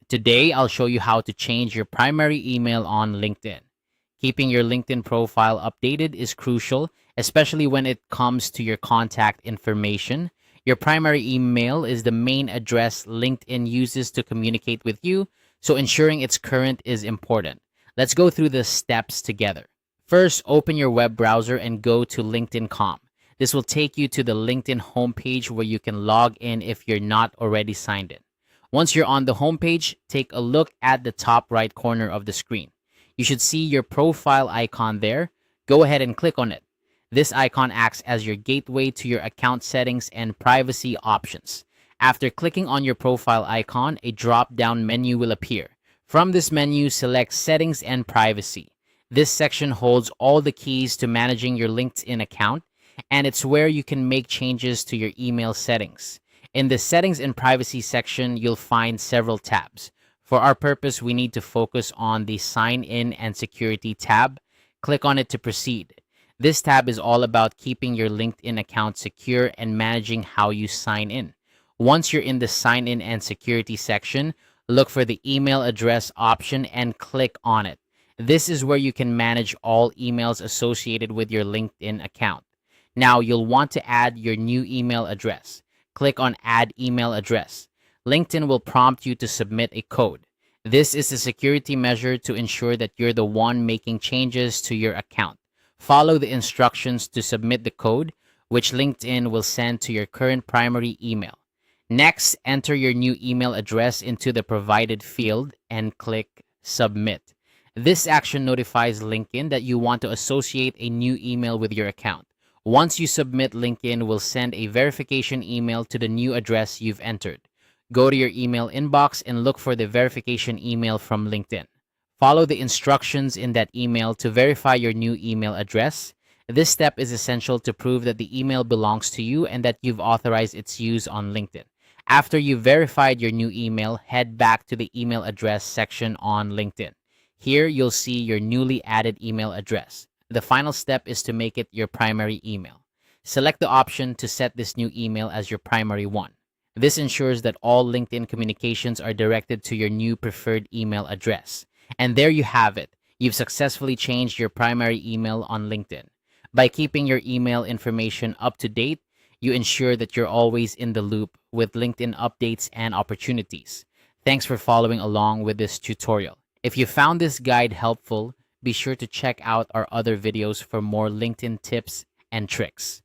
Today, I'll show you how to change your primary email on LinkedIn. Keeping your LinkedIn profile updated is crucial, especially when it comes to your contact information. Your primary email is the main address LinkedIn uses to communicate with you, so ensuring it's current is important. Let's go through the steps together. First, open your web browser and go to LinkedIn.com. This will take you to the LinkedIn homepage where you can log in if you're not already signed in. Once you're on the homepage, take a look at the top right corner of the screen. You should see your profile icon there. Go ahead and click on it. This icon acts as your gateway to your account settings and privacy options. After clicking on your profile icon, a drop-down menu will appear. From this menu, select Settings and Privacy. This section holds all the keys to managing your LinkedIn account, and it's where you can make changes to your email settings. In the Settings and Privacy section, you'll find several tabs. For our purpose, we need to focus on the Sign In and Security tab. Click on it to proceed. This tab is all about keeping your LinkedIn account secure and managing how you sign in. Once you're in the Sign In and Security section, look for the email address option and click on it. This is where you can manage all emails associated with your LinkedIn account. Now, you'll want to add your new email address. Click on Add Email Address. LinkedIn will prompt you to submit a code. This is a security measure to ensure that you're the one making changes to your account. Follow the instructions to submit the code, which LinkedIn will send to your current primary email. Next, enter your new email address into the provided field and click Submit. This action notifies LinkedIn that you want to associate a new email with your account. Once you submit, LinkedIn will send a verification email to the new address you've entered. Go to your email inbox and look for the verification email from LinkedIn. Follow the instructions in that email to verify your new email address. This step is essential to prove that the email belongs to you and that you've authorized its use on LinkedIn. After you've verified your new email, head back to the email address section on LinkedIn. Here, you'll see your newly added email address. The final step is to make it your primary email. Select the option to set this new email as your primary one. This ensures that all LinkedIn communications are directed to your new preferred email address. And there you have it. You've successfully changed your primary email on LinkedIn. By keeping your email information up to date, you ensure that you're always in the loop with LinkedIn updates and opportunities. Thanks for following along with this tutorial. If you found this guide helpful, be sure to check out our other videos for more LinkedIn tips and tricks.